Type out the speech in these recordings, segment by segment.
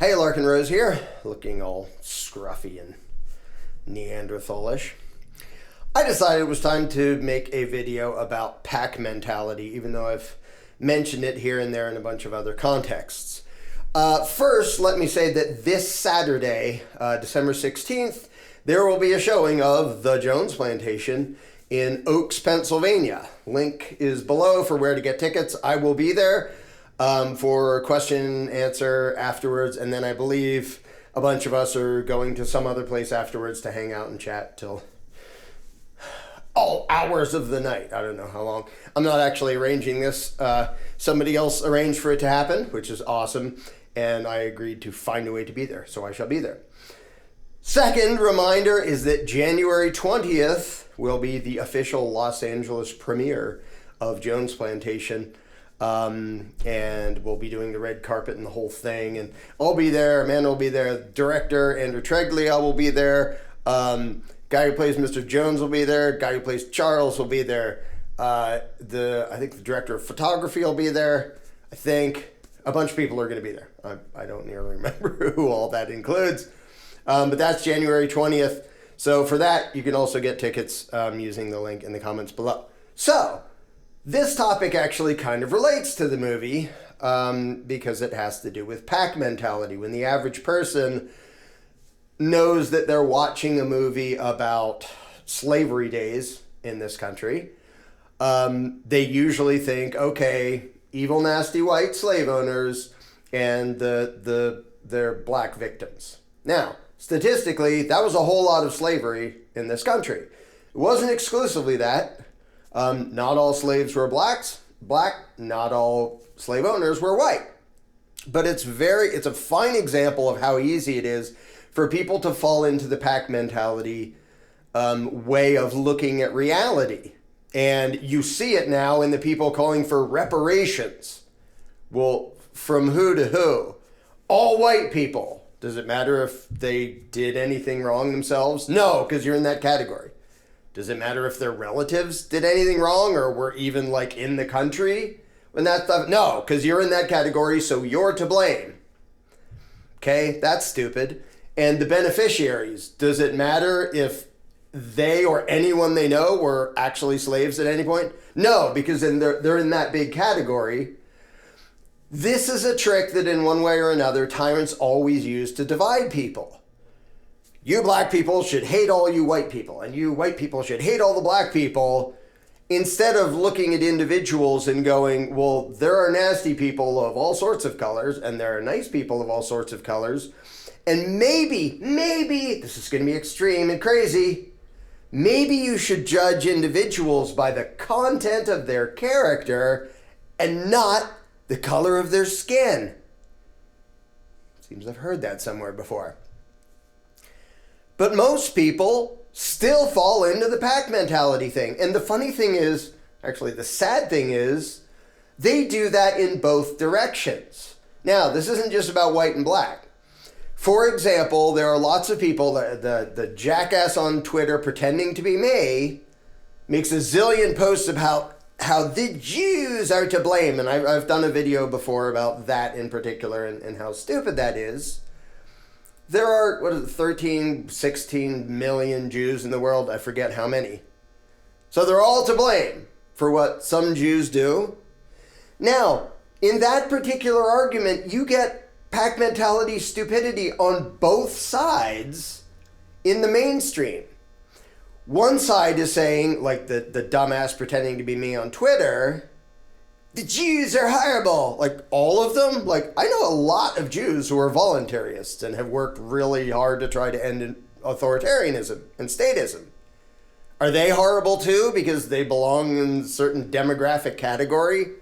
Hey, LarkenRose here, looking all scruffy and Neanderthalish. I decided it was time to make a video about pack mentality, even though I've mentioned it here and there in a bunch of other contexts. First, let me say that this Saturday, December 16th, there will be a showing of The Jones Plantation in Oaks, Pennsylvania. Link is below for where to get tickets. I will be there for question and answer afterwards, and then I believe a bunch of us are going to some other place afterwards to hang out and chat till all hours of the night. I don't know how long. I'm not actually arranging this. Somebody else arranged for it to happen, which is awesome, and I agreed to find a way to be there, so I shall be there. Second reminder is that January 20th will be the official Los Angeles premiere of Jones Plantation. And we'll be doing the red carpet and the whole thing, and I'll be there. Amanda will be there. Director Andrew Treglia will be there. Guy who plays Mr. Jones will be there. Guy who plays Charles will be there. I think the director of photography will be there. I think a bunch of people are going to be there. I don't nearly remember who all that includes, but that's January 20th. So for that, you can also get tickets using the link in the comments below. So this topic actually kind of relates to the movie because it has to do with pack mentality. When the average person knows that they're watching a movie about slavery days in this country, they usually think, okay, evil, nasty white slave owners and their black victims. Now, statistically, that was a whole lot of slavery in this country. It wasn't exclusively that. Not all slaves were black, not all slave owners were white. But it's a fine example of how easy it is for people to fall into the pack mentality way of looking at reality. And you see it now in the people calling for reparations. Well, from who to who? All white people. Does it matter if they did anything wrong themselves? No, because you're in that category. Does it matter if their relatives did anything wrong or were even like in the country when that stuff? No, because you're in that category, so you're to blame. Okay, that's stupid. And the beneficiaries, does it matter if they or anyone they know were actually slaves at any point? No, because they're in that big category. This is a trick that in one way or another, tyrants always use to divide people. You black people should hate all you white people, and you white people should hate all the black people, instead of looking at individuals and going, well, there are nasty people of all sorts of colors, and there are nice people of all sorts of colors, and maybe, this is going to be extreme and crazy, maybe you should judge individuals by the content of their character and not the color of their skin. Seems I've heard that somewhere before. But most people still fall into the pack mentality thing. And the funny thing is, actually the sad thing is, they do that in both directions. Now, this isn't just about white and black. For example, there are lots of people, the jackass on Twitter pretending to be me makes a zillion posts about how the Jews are to blame. And I've done a video before about that in particular and how stupid that is. There are, 13, 16 million Jews in the world. I forget how many. So they're all to blame for what some Jews do. Now, in that particular argument, you get pack mentality stupidity on both sides in the mainstream. One side is saying, like the dumbass pretending to be me on Twitter, the Jews are horrible. Like, all of them? Like, I know a lot of Jews who are voluntarists and have worked really hard to try to end authoritarianism and statism. Are they horrible too because they belong in a certain demographic category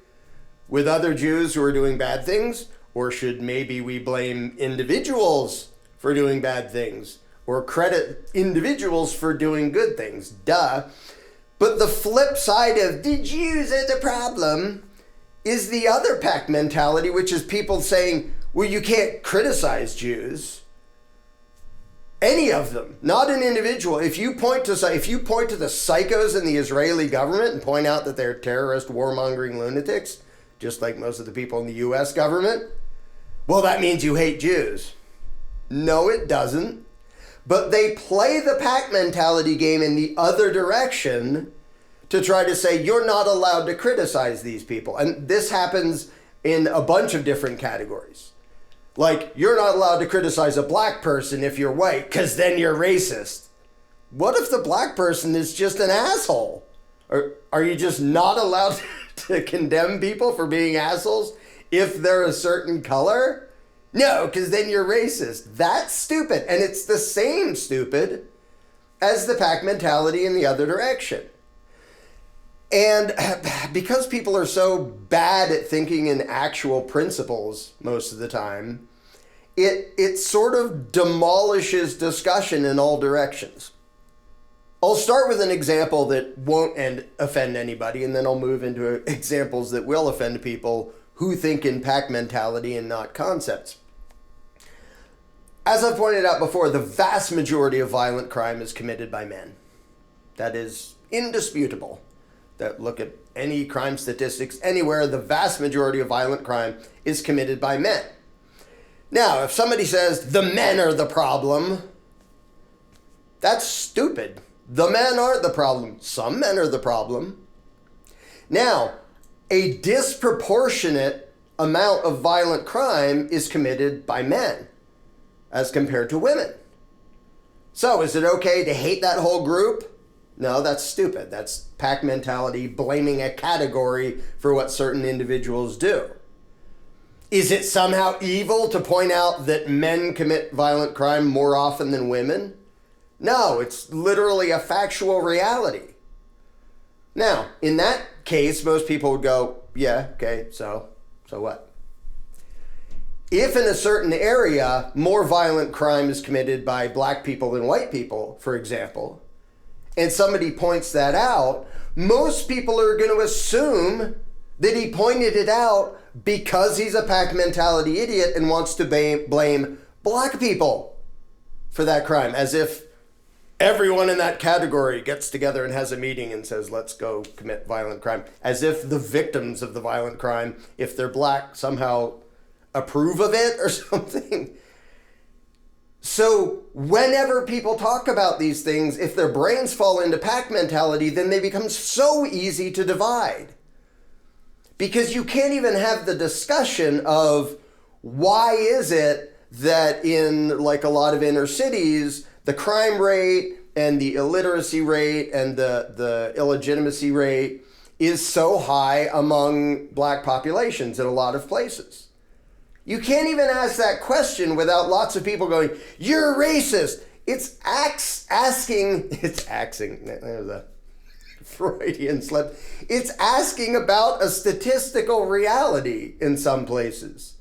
with other Jews who are doing bad things? Or should maybe we blame individuals for doing bad things? Or credit individuals for doing good things? Duh. But the flip side of the Jews are the problem is the other pack mentality, which is people saying, well, you can't criticize Jews. Any of them, not an individual. If you point to the psychos in the Israeli government and point out that they're terrorist, warmongering lunatics, just like most of the people in the U.S. government, well, that means you hate Jews. No, it doesn't. But they play the pack mentality game in the other direction to try to say you're not allowed to criticize these people. And this happens in a bunch of different categories. Like, you're not allowed to criticize a black person if you're white, because then you're racist. What if the black person is just an asshole? Or are you just not allowed to condemn people for being assholes if they're a certain color? No, because then you're racist. That's stupid. And it's the same stupid as the pack mentality in the other direction. And because people are so bad at thinking in actual principles most of the time, it sort of demolishes discussion in all directions. I'll start with an example that won't offend anybody, and then I'll move into examples that will offend people who think in pack mentality and not concepts. As I've pointed out before, the vast majority of violent crime is committed by men. That is indisputable. That look at any crime statistics anywhere, the vast majority of violent crime is committed by men. Now, if somebody says the men are the problem, that's stupid. The men aren't the problem. Some men are the problem. Now, a disproportionate amount of violent crime is committed by men as compared to women. So is it okay to hate that whole group? No, that's stupid. That's pack mentality, blaming a category for what certain individuals do. Is it somehow evil to point out that men commit violent crime more often than women? No, it's literally a factual reality. Now, in that case, most people would go, yeah, okay, so what? If in a certain area, more violent crime is committed by black people than white people, for example, and somebody points that out, most people are going to assume that he pointed it out because he's a pack mentality idiot and wants to blame black people for that crime, as if everyone in that category gets together and has a meeting and says, let's go commit violent crime, as if the victims of the violent crime, if they're black, somehow approve of it or something. So whenever people talk about these things, if their brains fall into pack mentality, then they become so easy to divide. Because you can't even have the discussion of why is it that in like a lot of inner cities, the crime rate and the illiteracy rate and the illegitimacy rate is so high among black populations in a lot of places. You can't even ask that question without lots of people going, you're racist. It's asking, there's a Freudian slip. It's asking about a statistical reality in some places.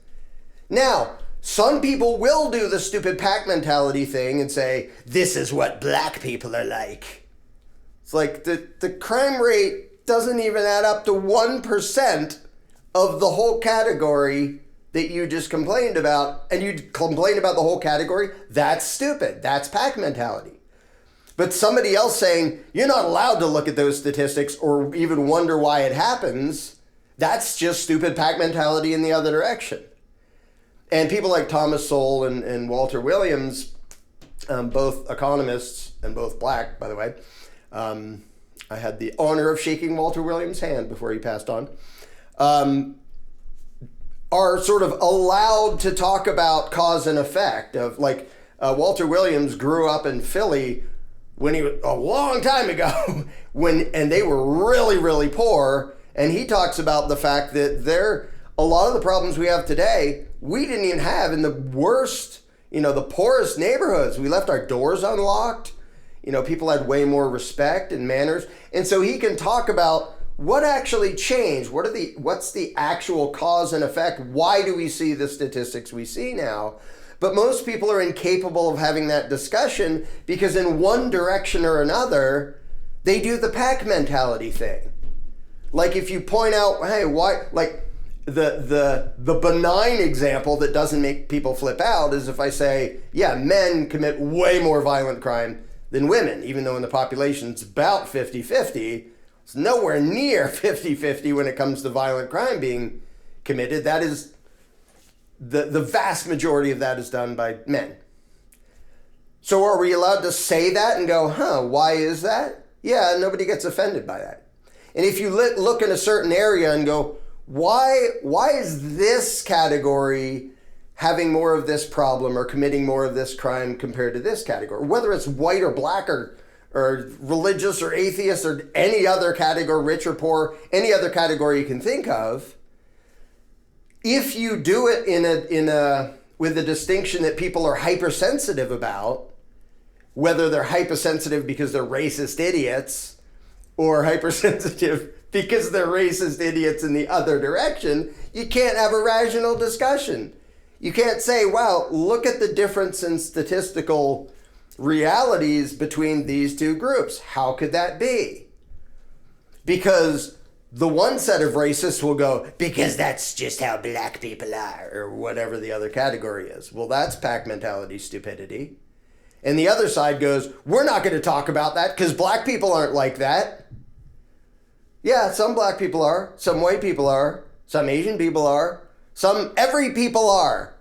Now, some people will do the stupid pack mentality thing and say, this is what black people are like. It's like the crime rate doesn't even add up to 1% of the whole category that you just complained about, and you complain about the whole category. That's stupid. That's pack mentality. But somebody else saying, you're not allowed to look at those statistics or even wonder why it happens, that's just stupid pack mentality in the other direction. And people like Thomas Sowell and Walter Williams, both economists and both black, by the way. I had the honor of shaking Walter Williams' hand before he passed on. Are sort of allowed to talk about cause and effect of like Walter Williams grew up in Philly when he was a long time ago and they were really, really poor. And he talks about the fact that a lot of the problems we have today, we didn't even have in the worst, the poorest neighborhoods. We left our doors unlocked. People had way more respect and manners. And so he can talk about what actually changed? What's the actual cause and effect? Why do we see the statistics we see now? But most people are incapable of having that discussion because in one direction or another, they do the pack mentality thing. Like if you point out, hey, why, like the benign example that doesn't make people flip out is if I say, yeah, men commit way more violent crime than women, even though in the population it's about 50-50. It's nowhere near 50-50 when it comes to violent crime being committed. That is the vast majority of that is done by men. So are we allowed to say that and go, why is that? Yeah, nobody gets offended by that. And if you look in a certain area and go, why is this category having more of this problem or committing more of this crime compared to this category? Whether it's white or black or religious or atheist or any other category, rich or poor, any other category you can think of, if you do it with a distinction that people are hypersensitive about, whether they're hypersensitive because they're racist idiots or hypersensitive because they're racist idiots in the other direction, you can't have a rational discussion. You can't say, wow, look at the difference in statistical realities between these two groups. How could that be? Because the one set of racists will go, because that's just how black people are, or whatever the other category is. Well, that's pack mentality stupidity. And the other side goes, we're not going to talk about that because black people aren't like that. Yeah, some black people are, some white people are, some Asian people are, every people are.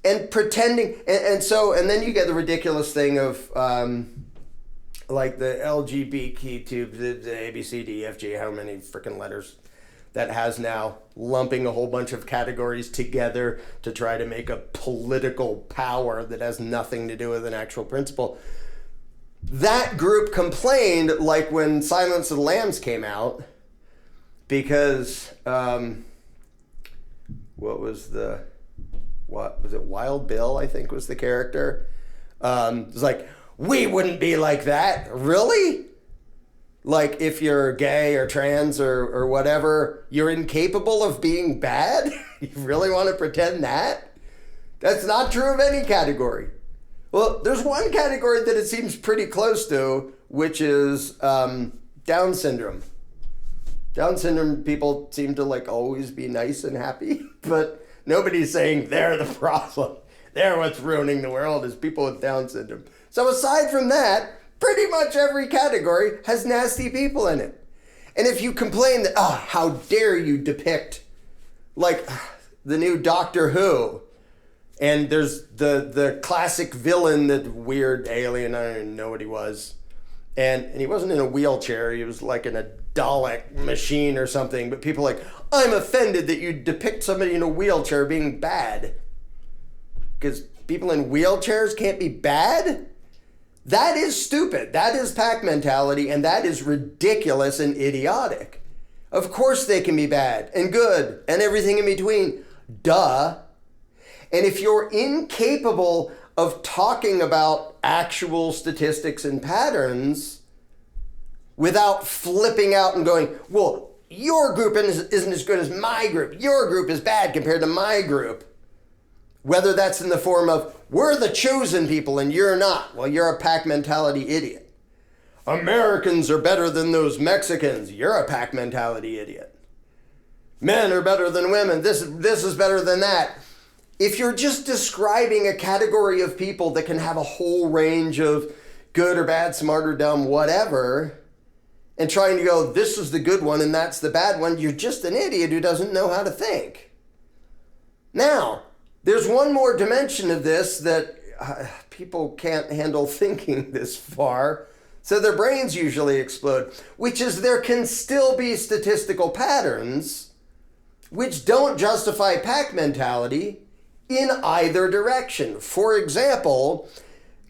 And pretending, and then you get the ridiculous thing of like the LGBTQ, the ABCDEFG, how many freaking letters that has now, lumping a whole bunch of categories together to try to make a political power that has nothing to do with an actual principle. That group complained, like when Silence of the Lambs came out, because what was it, Wild Bill, I think was the character. It was like, we wouldn't be like that. Really? Like, if you're gay or trans or whatever, you're incapable of being bad? You really want to pretend that? That's not true of any category. Well, there's one category that it seems pretty close to, which is Down syndrome. Down syndrome people seem to like always be nice and happy, but nobody's saying they're the problem. They're what's ruining the world, is people with Down syndrome. So aside from that, pretty much every category has nasty people in it. And if you complain that, how dare you depict, like, the new Doctor Who, and there's the classic villain, that weird alien, I don't even know what he was, and he wasn't in a wheelchair, he was like in a Dalek machine or something, but people are like, I'm offended that you depict somebody in a wheelchair being bad. Because people in wheelchairs can't be bad? That is stupid. That is pack mentality, and that is ridiculous and idiotic. Of course they can be bad and good and everything in between. Duh. And if you're incapable of talking about actual statistics and patterns without flipping out and going, well, your group isn't as good as my group. Your group is bad compared to my group. Whether that's in the form of, we're the chosen people and you're not. Well, you're a pack mentality idiot. Americans are better than those Mexicans. You're a pack mentality idiot. Men are better than women. This is better than that. If you're just describing a category of people that can have a whole range of good or bad, smart or dumb, whatever, and trying to go, this is the good one and that's the bad one, you're just an idiot who doesn't know how to think. Now, there's one more dimension of this that people can't handle thinking this far, so their brains usually explode, which is there can still be statistical patterns which don't justify pack mentality in either direction. For example,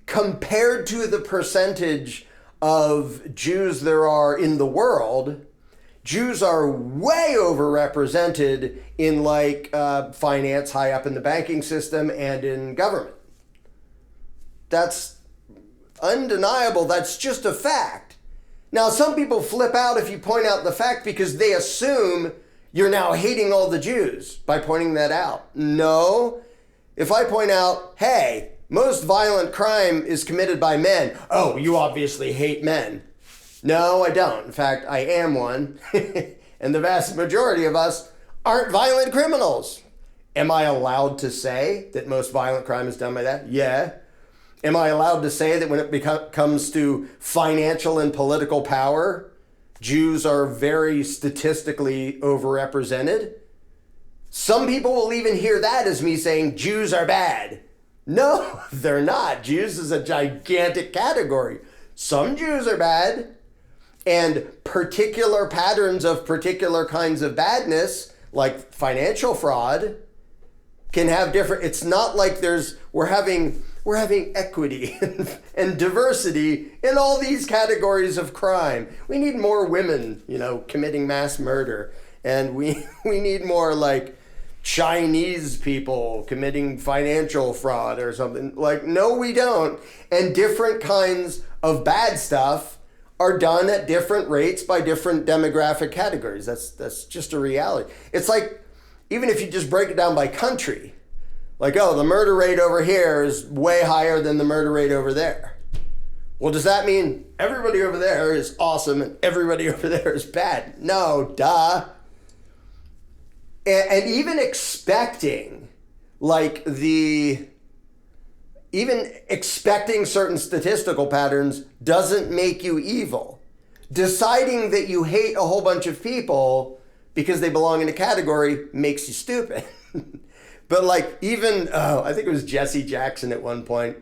compared to the percentage of Jews there are in the world, Jews are way overrepresented in finance, high up in the banking system and in government. That's undeniable. That's just a fact. Now, some people flip out if you point out the fact because they assume you're now hating all the Jews by pointing that out. No. If I point out, hey, most violent crime is committed by men. Oh, you obviously hate men. No, I don't. In fact, I am one. And the vast majority of us aren't violent criminals. Am I allowed to say that most violent crime is done by that? Yeah. Am I allowed to say that when it comes to financial and political power, Jews are very statistically overrepresented? Some people will even hear that as me saying Jews are bad. No, they're not. Jews is a gigantic category. Some Jews are bad, and particular patterns of particular kinds of badness, like financial fraud, can have different. It's not like we're having equity and diversity in all these categories of crime. We need more women, committing mass murder, and we need more like Chinese people committing financial fraud or something. Like, no, we don't. And different kinds of bad stuff are done at different rates by different demographic categories. That's just a reality. It's like, even if you just break it down by country, like, the murder rate over here is way higher than the murder rate over there. Well, does that mean everybody over there is awesome and everybody over there is bad? No, duh. And even expecting, even expecting certain statistical patterns doesn't make you evil. Deciding that you hate a whole bunch of people because they belong in a category makes you stupid. But I think it was Jesse Jackson at one point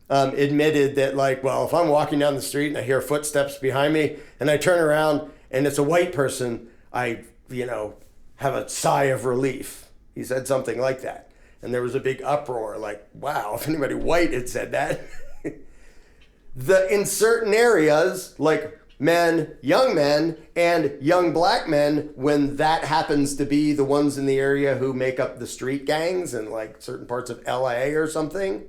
admitted that if I'm walking down the street and I hear footsteps behind me and I turn around and it's a white person, I, have a sigh of relief. He said something like that. And there was a big uproar, wow, if anybody white had said that. In certain areas, like young men and young black men, when that happens to be the ones in the area who make up the street gangs in certain parts of LA or something.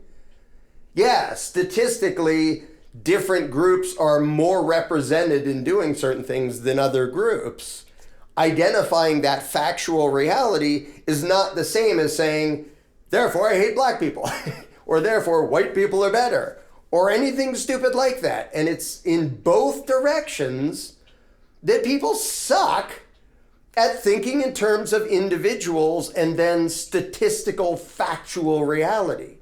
Yeah, statistically, different groups are more represented in doing certain things than other groups. Identifying that factual reality is not the same as saying, therefore I hate black people, or therefore white people are better, or anything stupid like that. And it's in both directions that people suck at thinking in terms of individuals and then statistical factual reality.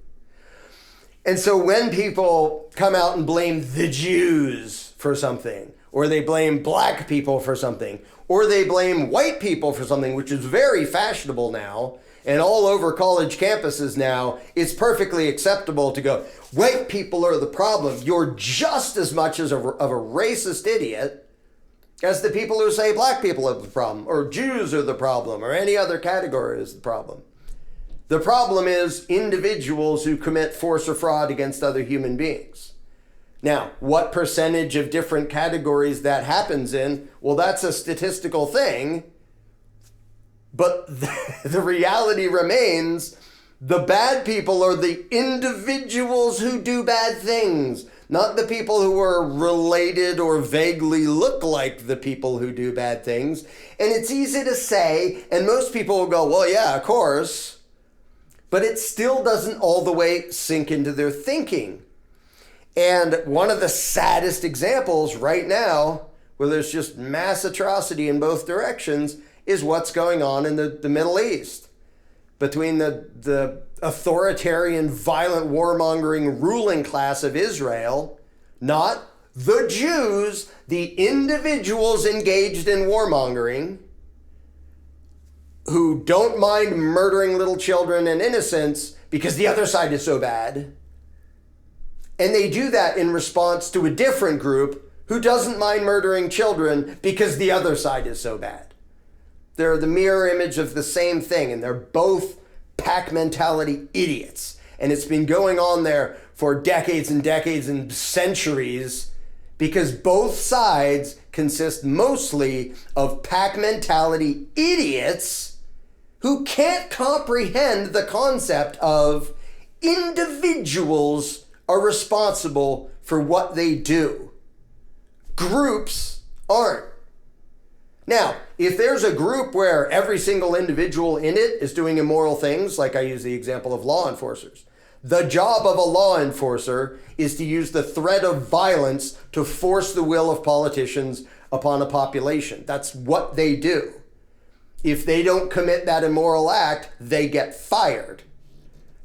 And so when people come out and blame the Jews for something, or they blame black people for something, or they blame white people for something, which is very fashionable now, and all over college campuses now, it's perfectly acceptable to go, white people are the problem. You're just as much of a racist idiot as the people who say black people are the problem, or Jews are the problem, or any other category is the problem. The problem is individuals who commit force or fraud against other human beings. Now, what percentage of different categories that happens in, well, that's a statistical thing, but the reality remains the bad people are the individuals who do bad things, not the people who are related or vaguely look like the people who do bad things. And it's easy to say, and most people will go, well, yeah, of course, but it still doesn't all the way sink into their thinking. And one of the saddest examples right now, where there's just mass atrocity in both directions, is what's going on in the Middle East. Between the authoritarian, violent, warmongering ruling class of Israel, not the Jews, the individuals engaged in warmongering, who don't mind murdering little children and innocents because the other side is so bad. And they do that in response to a different group who doesn't mind murdering children because the other side is so bad. They're the mirror image of the same thing, and they're both pack mentality idiots. And it's been going on there for decades and decades and centuries because both sides consist mostly of pack mentality idiots who can't comprehend the concept of individuals are responsible for what they do. Groups aren't. Now, if there's a group where every single individual in it is doing immoral things, like I use the example of law enforcers, the job of a law enforcer is to use the threat of violence to force the will of politicians upon a population. That's what they do. If they don't commit that immoral act, they get fired.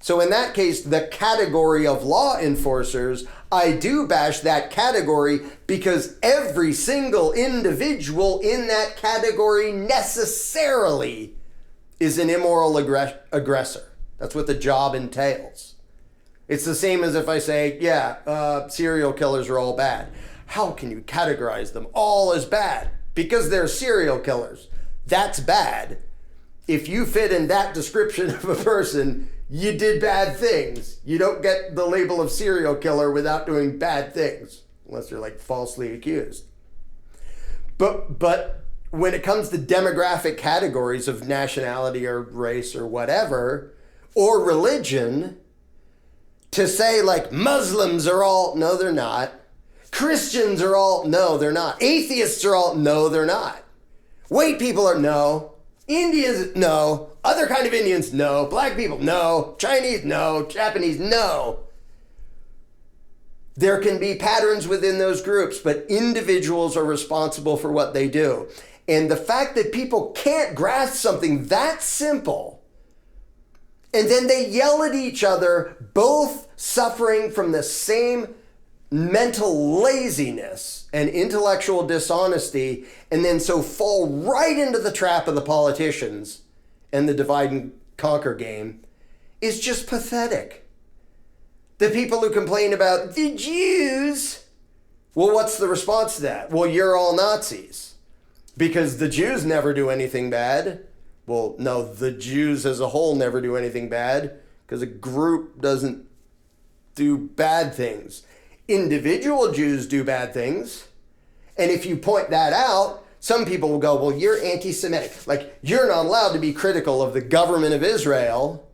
So in that case, the category of law enforcers, I do bash that category because every single individual in that category necessarily is an immoral aggressor. That's what the job entails. It's the same as if I say, serial killers are all bad. How can you categorize them all as bad? Because they're serial killers. That's bad. If you fit in that description of a person, you did bad things. You don't get the label of serial killer without doing bad things, unless you're like falsely accused. But when it comes to demographic categories of nationality or race or whatever, or religion, to say like Muslims are all, no, they're not. Christians are all, no, they're not. Atheists are all, no, they're not. White people are, no. Indians, no. Other kind of Indians, no. Black people, no. Chinese, no. Japanese, no. There can be patterns within those groups, but individuals are responsible for what they do. And the fact that people can't grasp something that simple, and then they yell at each other, both suffering from the same mental laziness and intellectual dishonesty, and then so fall right into the trap of the politicians and the divide and conquer game, is just pathetic. The people who complain about the Jews, well, what's the response to that? Well, you're all Nazis because the Jews never do anything bad. Well, no, the Jews as a whole never do anything bad because a group doesn't do bad things. Individual Jews do bad things. And if you point that out, some people will go, well, you're anti-Semitic. Like, you're not allowed to be critical of the government of Israel,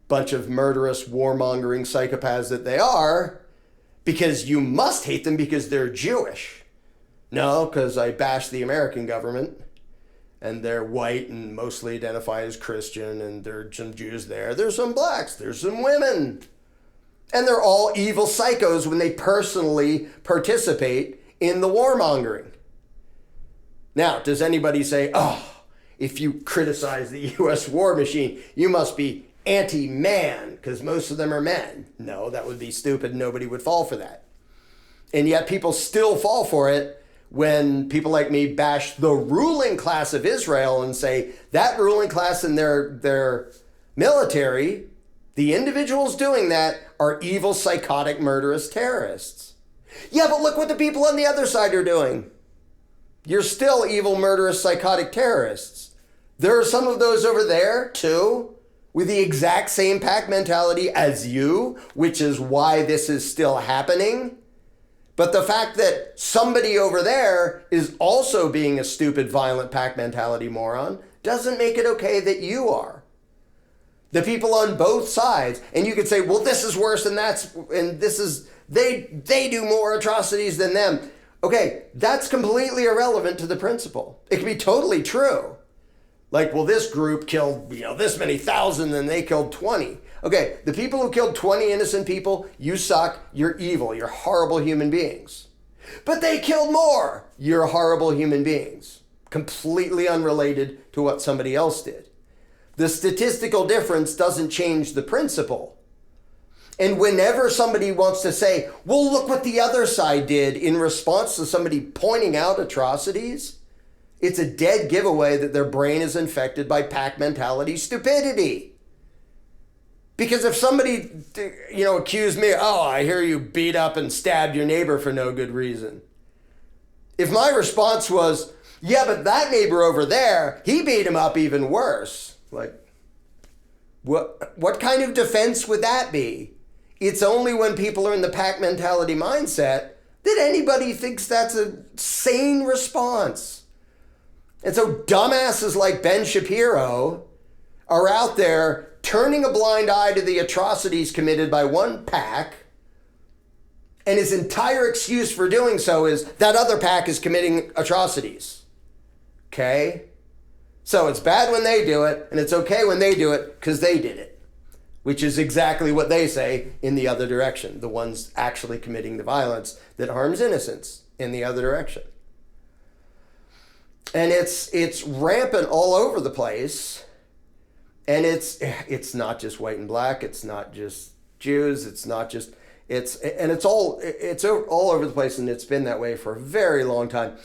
bunch of murderous, warmongering psychopaths that they are, because you must hate them because they're Jewish. No, because I bash the American government, and they're white and mostly identify as Christian, and there are some Jews there. There's some blacks. There's some women. And they're all evil psychos when they personally participate in the warmongering. Now, does anybody say, oh, if you criticize the U.S. war machine, you must be anti-man, because most of them are men? No, that would be stupid. Nobody would fall for that. And yet people still fall for it when people like me bash the ruling class of Israel and say that ruling class and their military, the individuals doing that, are evil, psychotic, murderous terrorists. Yeah, but look what the people on the other side are doing. You're still evil, murderous, psychotic terrorists. There are some of those over there, too, with the exact same pack mentality as you, which is why this is still happening. But the fact that somebody over there is also being a stupid, violent pack mentality moron doesn't make it okay that you are. The people on both sides, and you could say, well, this is worse and this is, they do more atrocities than them. Okay, that's completely irrelevant to the principle. It can be totally true. Like, well, this group killed, this many thousand and they killed 20. Okay, the people who killed 20 innocent people, you suck, you're evil, you're horrible human beings. But they killed more, you're horrible human beings. Completely unrelated to what somebody else did. The statistical difference doesn't change the principle. And whenever somebody wants to say, well, look what the other side did in response to somebody pointing out atrocities, it's a dead giveaway that their brain is infected by pack mentality stupidity. Because if somebody, accused me, oh, I hear you beat up and stabbed your neighbor for no good reason. If my response was, yeah, but that neighbor over there, he beat him up even worse. Like, what kind of defense would that be? It's only when people are in the pack mentality mindset that anybody thinks that's a sane response. And so dumbasses like Ben Shapiro are out there turning a blind eye to the atrocities committed by one pack, and his entire excuse for doing so is that other pack is committing atrocities. Okay? So it's bad when they do it, and it's okay when they do it because they did it, which is exactly what they say in the other direction, the ones actually committing the violence that harms innocents in the other direction. And it's rampant all over the place, and it's not just white and black, it's not just Jews, it's all over the place, and it's been that way for a very long time.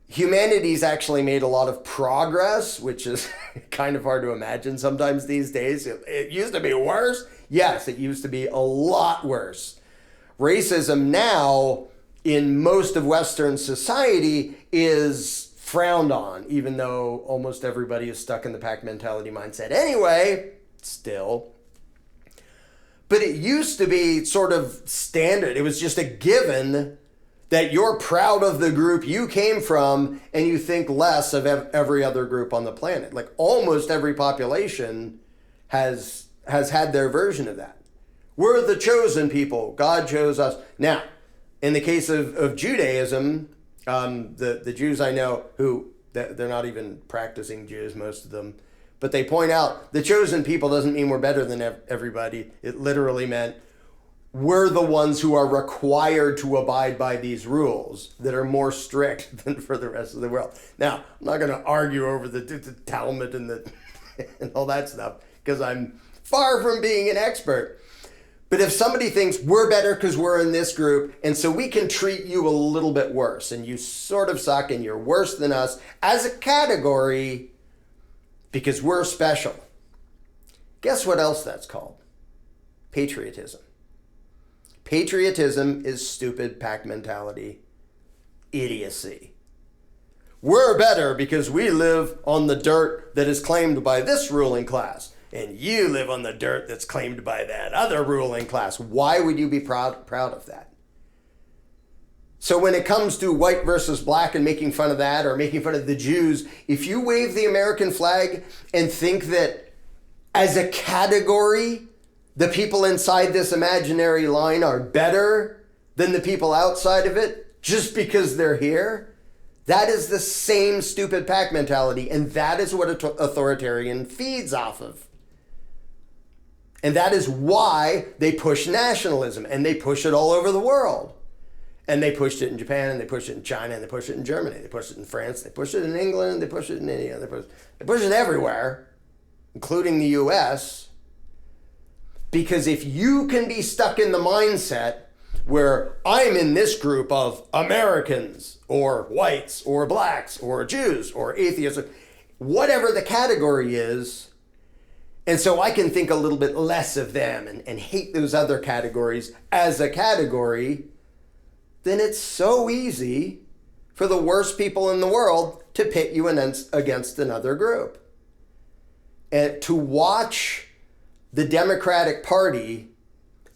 humanity's actually made a lot of progress, which is kind of hard to imagine sometimes these days. It used to be worse. Yes, it used to be a lot worse. Racism now in most of Western society is frowned on, even though almost everybody is stuck in the pack mentality mindset anyway, still. But it used to be sort of standard. It was just a given that you're proud of the group you came from and you think less of every other group on the planet. Like almost every population has had their version of that. We're the chosen people. God chose us. Now, in the case of Judaism, the Jews I know who, they're not even practicing Jews, most of them, but they point out the chosen people doesn't mean we're better than everybody. It literally meant we're the ones who are required to abide by these rules that are more strict than for the rest of the world. Now, I'm not going to argue over the Talmud and and all that stuff because I'm far from being an expert. But if somebody thinks we're better because we're in this group and so we can treat you a little bit worse and you sort of suck and you're worse than us as a category because we're special. Guess what else that's called? Patriotism. Patriotism is stupid pack mentality, idiocy. We're better because we live on the dirt that is claimed by this ruling class, and you live on the dirt that's claimed by that other ruling class. Why would you be proud of that? So when it comes to white versus black and making fun of that or making fun of the Jews, if you wave the American flag and think that as a category, the people inside this imaginary line are better than the people outside of it just because they're here, that is the same stupid pack mentality, and that is what authoritarian feeds off of. And that is why they push nationalism, and they push it all over the world. And they pushed it in Japan, and they pushed it in China, and they pushed it in Germany, they pushed it in France, they pushed it in England, they pushed it in India, they push it everywhere, including the US. Because if you can be stuck in the mindset where I'm in this group of Americans or whites or blacks or Jews or atheists, whatever the category is, and so I can think a little bit less of them and hate those other categories as a category, then it's so easy for the worst people in the world to pit you against another group. And to watch the Democratic Party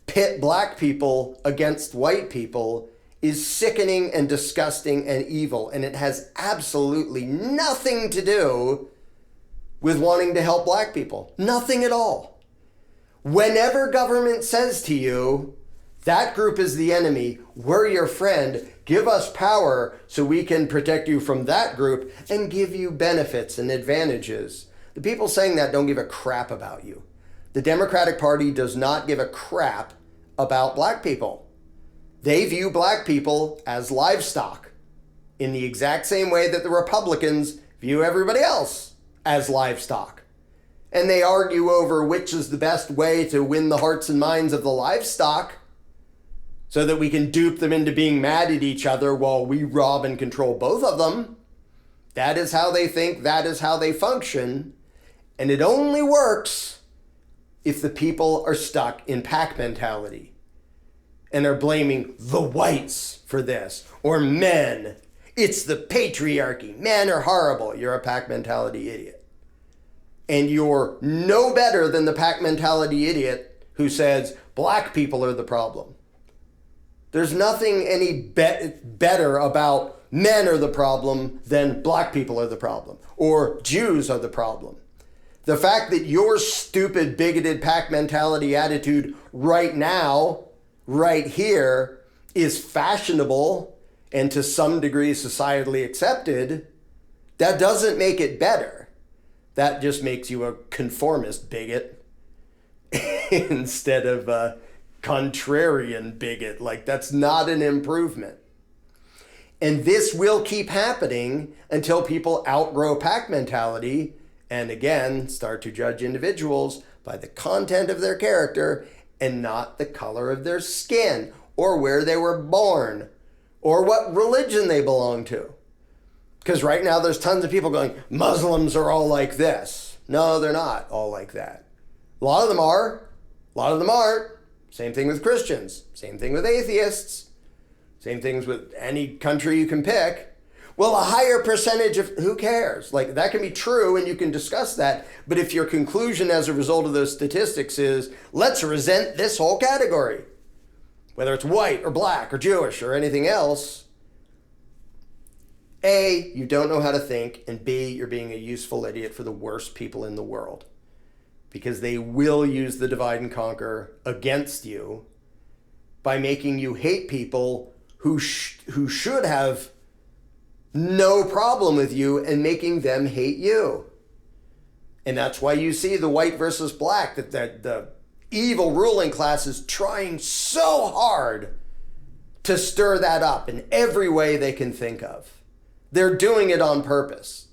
pit black people against white people is sickening and disgusting and evil, and it has absolutely nothing to do with wanting to help black people. Nothing at all. Whenever government says to you, that group is the enemy, we're your friend, give us power so we can protect you from that group and give you benefits and advantages, the people saying that don't give a crap about you. The Democratic Party does not give a crap about black people. They view black people as livestock in the exact same way that the Republicans view everybody else as livestock. And they argue over which is the best way to win the hearts and minds of the livestock so that we can dupe them into being mad at each other while we rob and control both of them. That is how they think, that is how they function. And it only works if the people are stuck in pack mentality and are blaming the whites for this, or men. It's the patriarchy. Men are horrible. You're a pack mentality idiot. And you're no better than the pack mentality idiot who says black people are the problem. There's nothing any better about men are the problem than black people are the problem, or Jews are the problem. The fact that your stupid, bigoted pack mentality attitude right now, right here, is fashionable and to some degree societally accepted, that doesn't make it better. That just makes you a conformist bigot instead of a contrarian bigot. Like, that's not an improvement. And this will keep happening until people outgrow pack mentality and again start to judge individuals by the content of their character and not the color of their skin or where they were born or what religion they belong to. Because right now there's tons of people going, Muslims are all like this. No, they're not all like that. A lot of them are. A lot of them aren't. Same thing with Christians. Same thing with atheists. Same things with any country you can pick. Well, a higher percentage of, who cares? Like, that can be true and you can discuss that. But if your conclusion as a result of those statistics is, let's resent this whole category, whether it's white or black or Jewish or anything else, A, you don't know how to think, and B, you're being a useful idiot for the worst people in the world. Because they will use the divide and conquer against you by making you hate people who should have no problem with you and making them hate you. And that's why you see the white versus black, that the evil ruling class is trying so hard to stir that up in every way they can think of. They're doing it on purpose.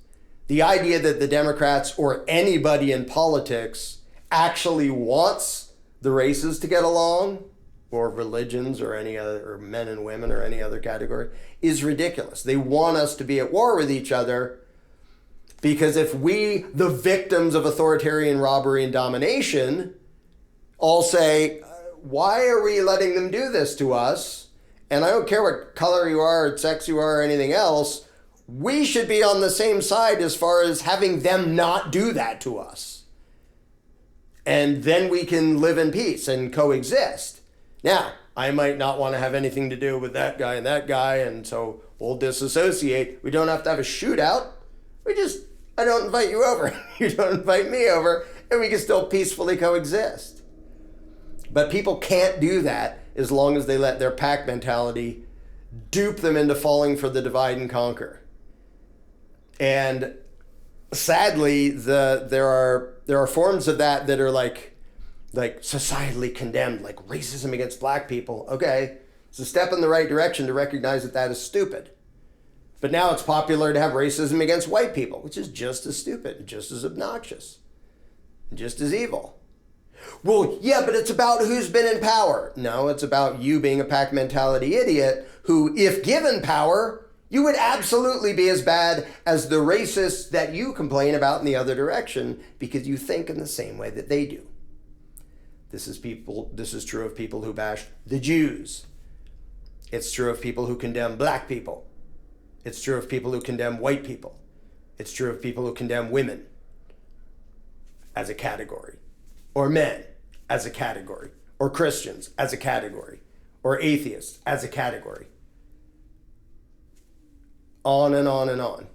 The idea that the Democrats or anybody in politics actually wants the races to get along, or religions or any other, or men and women or any other category, is ridiculous. They want us to be at war with each other because if we, the victims of authoritarian robbery and domination, all say, why are we letting them do this to us? And I don't care what color you are, or sex you are, or anything else, we should be on the same side as far as having them not do that to us. And then we can live in peace and coexist. Now, I might not want to have anything to do with that guy, and so we'll disassociate. We don't have to have a shootout. I don't invite you over. You don't invite me over, and we can still peacefully coexist. But people can't do that as long as they let their pack mentality dupe them into falling for the divide and conquer. And sadly, there are forms of that are like societally condemned, like racism against black people. Okay, it's a step in the right direction to recognize that that is stupid. But now it's popular to have racism against white people, which is just as stupid, just as obnoxious, just as evil. Well, yeah, but it's about who's been in power. No, it's about you being a pack mentality idiot who, if given power, you would absolutely be as bad as the racists that you complain about in the other direction because you think in the same way that they do. This is true of people who bash the Jews. It's true of people who condemn black people. It's true of people who condemn white people. It's true of people who condemn women as a category, or men as a category, or Christians as a category, or atheists as a category. On and on and on.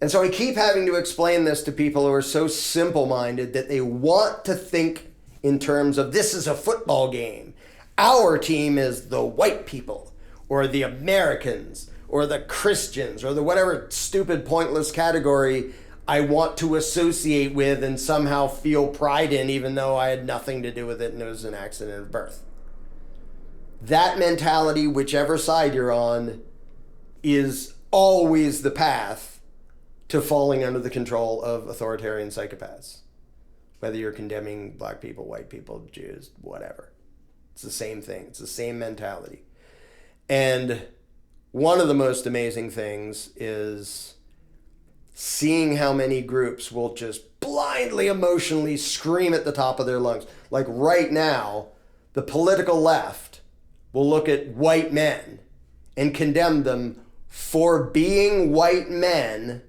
And so I keep having to explain this to people who are so simple-minded that they want to think in terms of this is a football game. Our team is the white people, or the Americans, or the Christians, or the whatever stupid, pointless category I want to associate with and somehow feel pride in, even though I had nothing to do with it and it was an accident of birth. That mentality, whichever side you're on, is always the path to falling under the control of authoritarian psychopaths. Whether you're condemning black people, white people, Jews, whatever. It's the same thing. It's the same mentality. And one of the most amazing things is seeing how many groups will just blindly, emotionally scream at the top of their lungs. Like right now, the political left will look at white men and condemn them for being white men,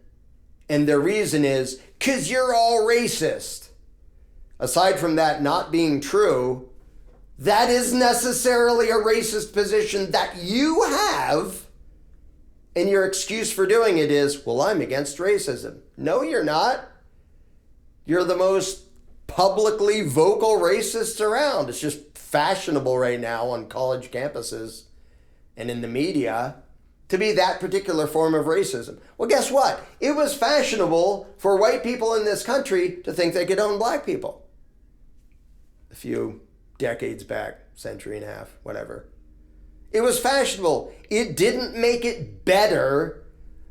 and their reason is, 'cause you're all racist. Aside from that not being true, that is necessarily a racist position that you have, and your excuse for doing it is, well, I'm against racism. No, you're not. You're the most publicly vocal racists around. It's just fashionable right now on college campuses and in the media to be that particular form of racism. Well, guess what? It was fashionable for white people in this country to think they could own black people. A few decades back, century and a half, whatever. It was fashionable. It didn't make it better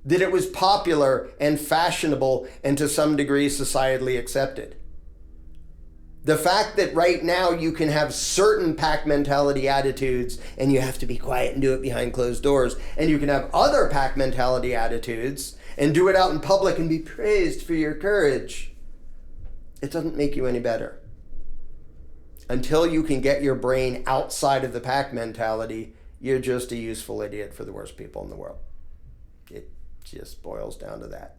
that it was popular and fashionable and to some degree societally accepted. The fact that right now you can have certain pack mentality attitudes and you have to be quiet and do it behind closed doors, and you can have other pack mentality attitudes and do it out in public and be praised for your courage, it doesn't make you any better. Until you can get your brain outside of the pack mentality, you're just a useful idiot for the worst people in the world. It just boils down to that.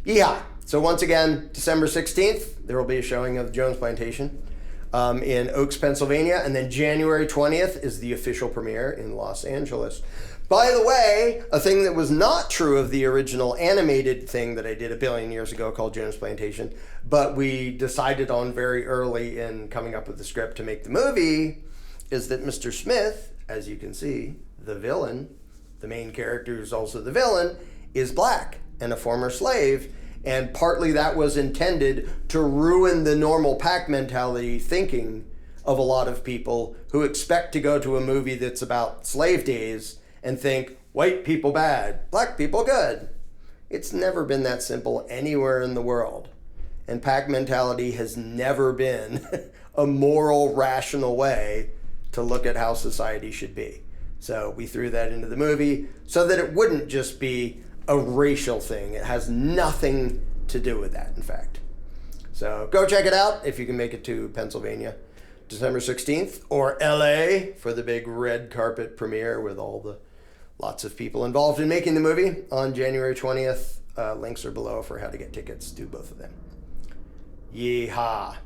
Yeah. So once again, December 16th, there will be a showing of Jones Plantation in Oaks, Pennsylvania. And then January 20th is the official premiere in Los Angeles. By the way, a thing that was not true of the original animated thing that I did a billion years ago called Jones Plantation, but we decided on very early in coming up with the script to make the movie, is that Mr. Smith, as you can see, the villain, the main character who's also the villain, is black and a former slave, and partly that was intended to ruin the normal pack mentality thinking of a lot of people who expect to go to a movie that's about slave days and think white people bad, black people good. It's never been that simple anywhere in the world, and pack mentality has never been a moral, rational way to look at how society should be. So we threw that into the movie so that it wouldn't just be a racial thing. It has nothing to do with that, in fact. So go check it out if you can make it to Pennsylvania, December 16th, or LA for the big red carpet premiere with lots of people involved in making the movie on January 20th. Links are below for how to get tickets to both of them. Yeehaw.